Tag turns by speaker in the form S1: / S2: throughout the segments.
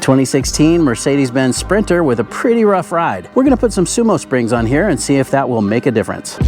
S1: 2016 Mercedes Benz Sprinter with a pretty rough ride. We're gonna put some SumoSprings on here and see if that will make a difference.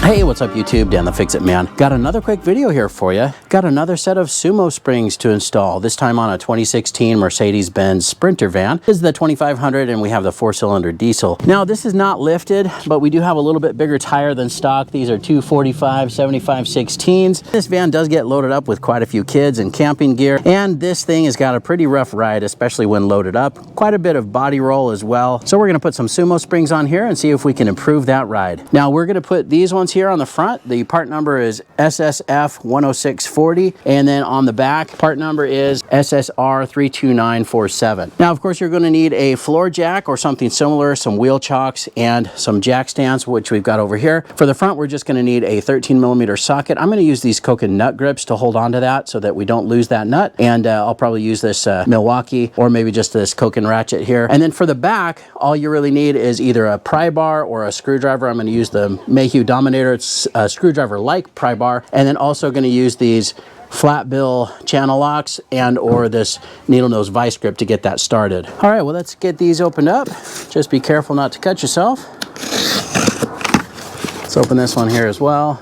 S1: Hey, what's up YouTube? Dan the Fix-It Man. Got another quick video here for you. Got another set of SumoSprings to install, this time on a 2016 Mercedes Benz Sprinter van. This is the 2500 and we have the 4-cylinder diesel. Now this is not lifted, but we do have a little bit bigger tire than stock. These are 245 75/16s. This van does get loaded up with quite a few kids and camping gear, and this thing has got a pretty rough ride, especially when loaded up. Quite a bit of body roll as well. So we're gonna put some SumoSprings on here and see if we can improve that ride. Now we're gonna put these ones here on the front. The part number is SSF-106-40, and then on the back, part number is SSR-329-47. Now, of course, you're going to need a floor jack or something similar, some wheel chocks, and some jack stands, which we've got over here. For the front, we're just going to need a 13mm socket. I'm going to use these Coke and nut grips to hold on to that so that we don't lose that nut, and I'll probably use this Milwaukee or maybe just this Coke and ratchet here. And then for the back, all you really need is either a pry bar or a screwdriver. I'm going to use the Mayhew Dominator. It's a screwdriver-like pry bar, and then also going to use these flat bill channel locks and or this needle nose vice grip to get that started. All right, well, let's get these opened up. Just be careful not to cut yourself. Let's open this one here as well.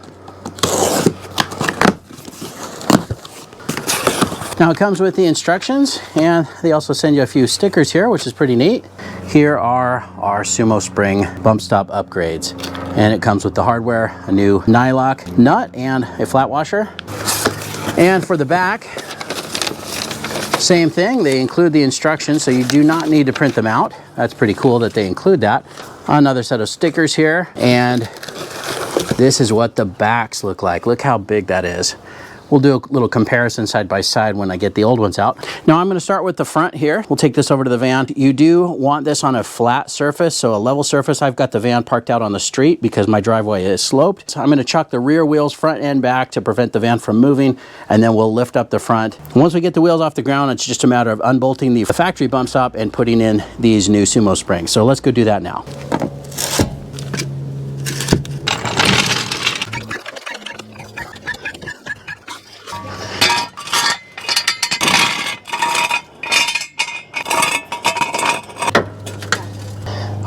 S1: Now it comes with the instructions, and they also send you a few stickers here, which is pretty neat. Here are our SumoSpring bump stop upgrades. And it comes with the hardware, a new nylock nut, and a flat washer. And for the back, same thing. They include the instructions, so you do not need to print them out. That's pretty cool that they include that. Another set of stickers here, and this is what the backs look like. Look how big that is. We'll do a little comparison side by side when I get the old ones out. Now I'm gonna start with the front here. We'll take this over to the van. You do want this on a flat surface, so a level surface. I've got the van parked out on the street because my driveway is sloped. So I'm gonna chuck the rear wheels front and back to prevent the van from moving, and then we'll lift up the front. Once we get the wheels off the ground, it's just a matter of unbolting the factory bump stop and putting in these new SumoSprings. So let's go do that now.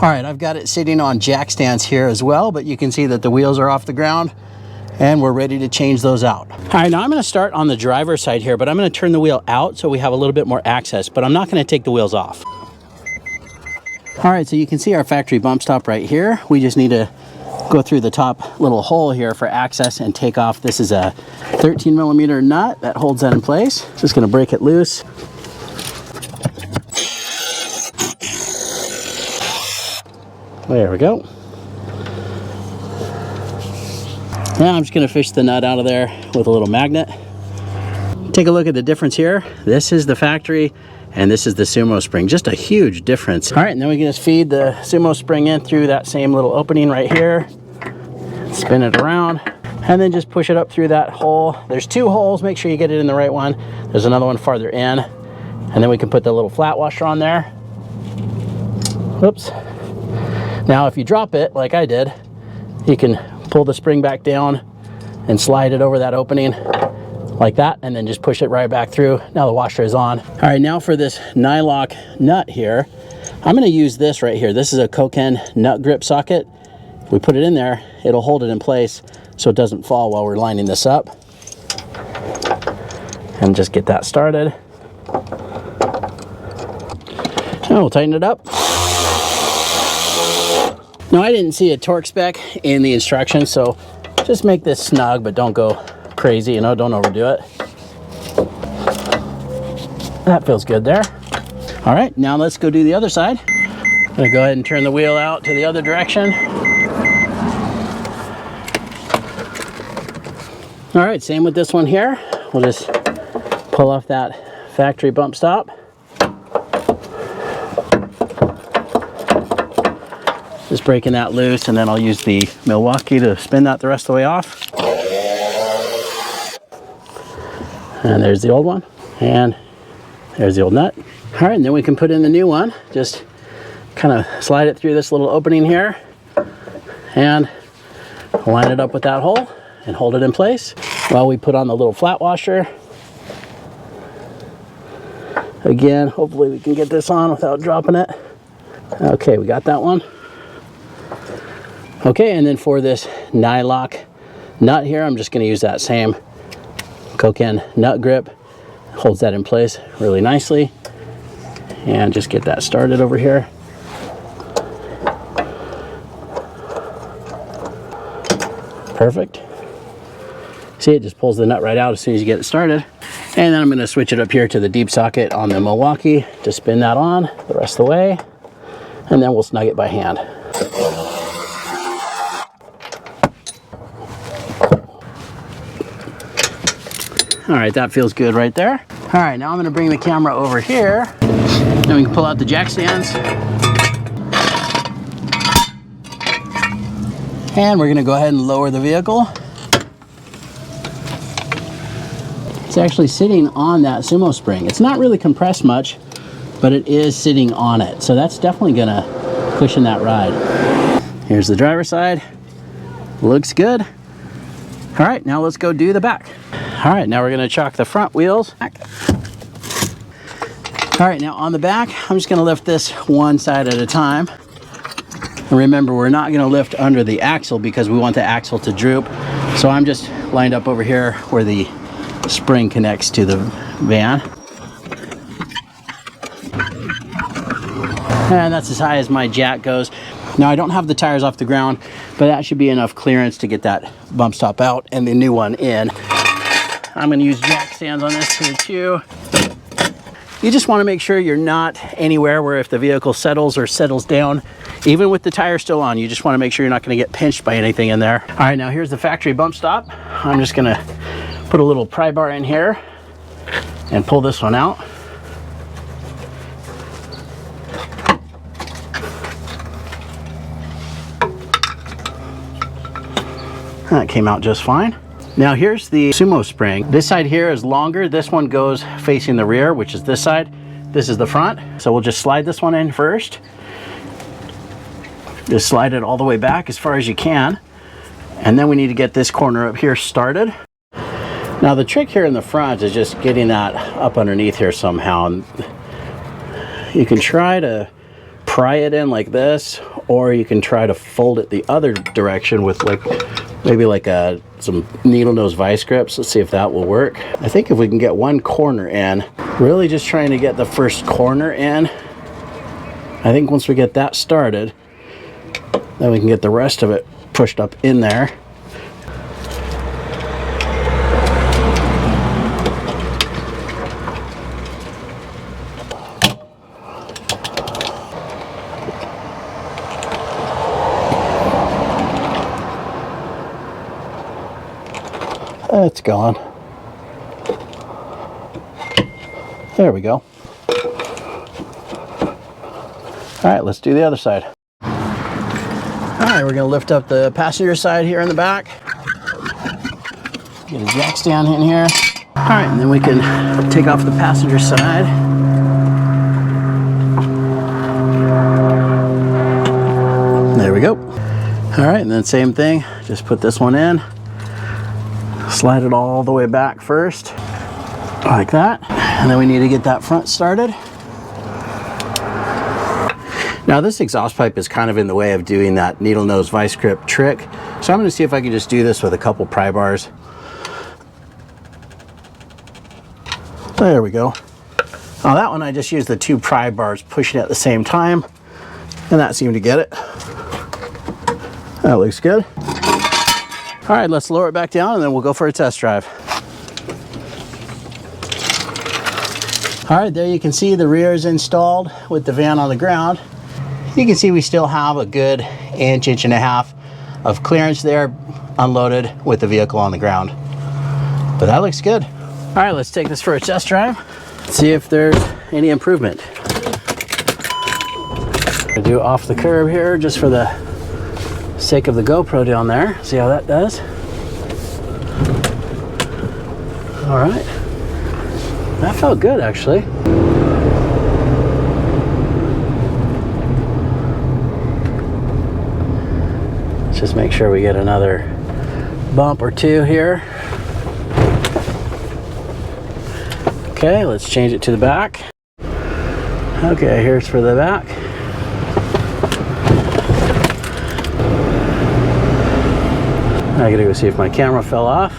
S1: All right, I've got it sitting on jack stands here as well, but you can see that the wheels are off the ground and we're ready to change those out. All right, now I'm gonna start on the driver's side here, but I'm gonna turn the wheel out so we have a little bit more access, but I'm not gonna take the wheels off. All right, so you can see our factory bump stop right here. We just need to go through the top little hole here for access and take off. This is a 13mm nut that holds that in place. Just gonna break it loose. There we go. Now I'm just going to fish the nut out of there with a little magnet. Take a look at the difference here. This is the factory and this is the SumoSpring. Just a huge difference. All right, and then we can just feed the SumoSpring in through that same little opening right here. Spin it around and then just push it up through that hole. There's two holes. Make sure you get it in the right one. There's another one farther in. And then we can put the little flat washer on there. Whoops. Now, if you drop it, like I did, you can pull the spring back down and slide it over that opening like that, and then just push it right back through. Now the washer is on. All right, now for this nylock nut here, I'm gonna use this right here. This is a Koken nut grip socket. If we put it in there, it'll hold it in place so it doesn't fall while we're lining this up. And just get that started. And we'll tighten it up. Now, I didn't see a torque spec in the instructions, so just make this snug, but don't go crazy, you know, don't overdo it. That feels good there. All right, now let's go do the other side. I'm gonna go ahead and turn the wheel out to the other direction. All right, same with this one here. We'll just pull off that factory bump stop. Just breaking that loose, and then I'll use the Milwaukee to spin that the rest of the way off. And there's the old one, and there's the old nut. All right, and then we can put in the new one. Just kind of slide it through this little opening here and line it up with that hole and hold it in place. while we put on the little flat washer. Again, hopefully we can get this on without dropping it. Okay, we got that one. Okay, and then for this nylock nut here, I'm just going to use that same Koken nut grip. Holds that in place really nicely. And just get that started over here. Perfect. See, it just pulls the nut right out as soon as you get it started. And then I'm going to switch it up here to the deep socket on the Milwaukee to spin that on the rest of the way. And then we'll snug it by hand. All right, that feels good right there. All right, now I'm going to bring the camera over here. Then we can pull out the jack stands. And we're going to go ahead and lower the vehicle. It's actually sitting on that SumoSpring. It's not really compressed much, but it is sitting on it. So that's definitely going to cushion that ride. Here's the driver's side. Looks good. All right, now let's go do the back. All right, now we're going to chock the front wheels. All right, now on the back, I'm just going to lift this one side at a time. And remember, we're not going to lift under the axle because we want the axle to droop. So I'm just lined up over here where the spring connects to the van. And that's as high as my jack goes. Now I don't have the tires off the ground, but that should be enough clearance to get that bump stop out and the new one in. I'm going to use jack stands on this here too. You just want to make sure you're not anywhere where if the vehicle settles or settles down, even with the tire still on, you just want to make sure you're not going to get pinched by anything in there. All right, now here's the factory bump stop. I'm just going to put a little pry bar in here and pull this one out. That came out just fine. Now here's the SumoSpring. This side here is longer. This one goes facing the rear, which is this side. This is the front. So we'll just slide this one in first. Just slide it all the way back as far as you can. And then we need to get this corner up here started. Now the trick here in the front is just getting that up underneath here somehow. And you can try to pry it in like this, or you can try to fold it the other direction with maybe some needle nose vice grips. Let's see if that will work. I think if we can get one corner in, really just trying to get the first corner in. I think once we get that started, then we can get the rest of it pushed up in there. It's gone. There we go. All right, let's do the other side. All right, we're gonna lift up the passenger side here in the back. Get a jack stand in here. All right, and then we can take off the passenger side. There we go. All right, and then same thing, just put this one in. Slide it all the way back first, like that. And then we need to get that front started. Now this exhaust pipe is kind of in the way of doing that needle nose vice grip trick. So I'm going to see if I can just do this with a couple pry bars. There we go. Now that one I just used the two pry bars pushing at the same time, and that seemed to get it. That looks good. All right, let's lower it back down and then we'll go for a test drive. All right, there you can see the rear is installed with the van on the ground. You can see we still have a good inch and a half of clearance there unloaded with the vehicle on the ground. But that looks good. All right, let's take this for a test drive. See if there's any improvement. I do off the curb here just for the sake of the GoPro down there. See how that does. All right, that felt good actually. Let's just make sure we get another bump or two here. Okay, let's change it to the back. Okay, here's for the back. I gotta go see if my camera fell off.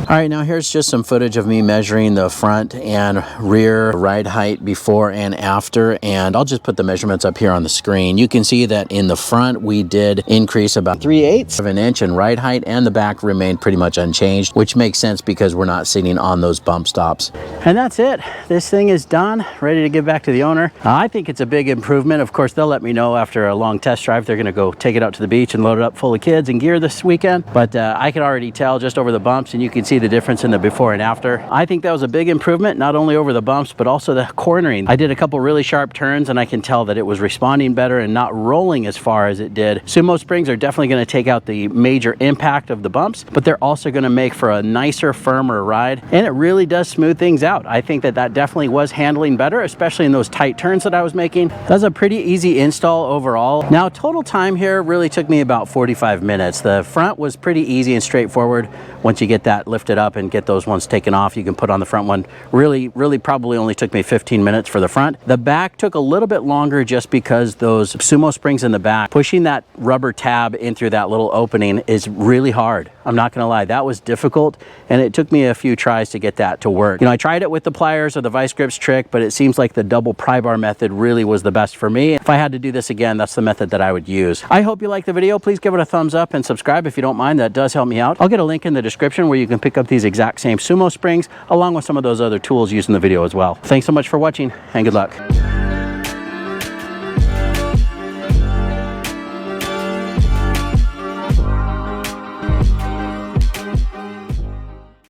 S1: All right, now here's just some footage of me measuring the front and rear ride height before and after, and I'll just put the measurements up here on the screen. You can see that in the front we did increase about 3/8 of an inch in ride height, and the back remained pretty much unchanged, which makes sense because we're not sitting on those bump stops. And that's it. This thing is done, ready to give back to the owner. I think it's a big improvement. Of course, they'll let me know after a long test drive. They're gonna go take it out to the beach and load it up full of kids and gear this weekend, but I can already tell just over the bumps, and you can see the difference in the before and after. I think that was a big improvement, not only over the bumps, but also the cornering. I did a couple really sharp turns, and I can tell that it was responding better and not rolling as far as it did. Sumo Springs are definitely going to take out the major impact of the bumps, but they're also going to make for a nicer, firmer ride, and it really does smooth things out. I think that that definitely was handling better, especially in those tight turns that I was making. That's a pretty easy install overall. Now, total time here really took me about 45 minutes. The front was pretty easy and straightforward. Once you get that lifted up and get those ones taken off, you can put on the front one. Really probably only took me 15 minutes for the front. The back took a little bit longer just because those Sumo Springs in the back, pushing that rubber tab in through that little opening is really hard. I'm not gonna lie, that was difficult, and it took me a few tries to get that to work. You know, I tried it with the pliers or the vice grips trick, but it seems like the double pry bar method really was the best for me. If I had to do this again, that's the method that I would use. I hope you liked the video. Please give it a thumbs up and subscribe if you don't mind. That does help me out. I'll get a link in the description where you can pick up these exact same Sumo Springs along with some of those other tools used in the video as well. Thanks so much for watching, and good luck.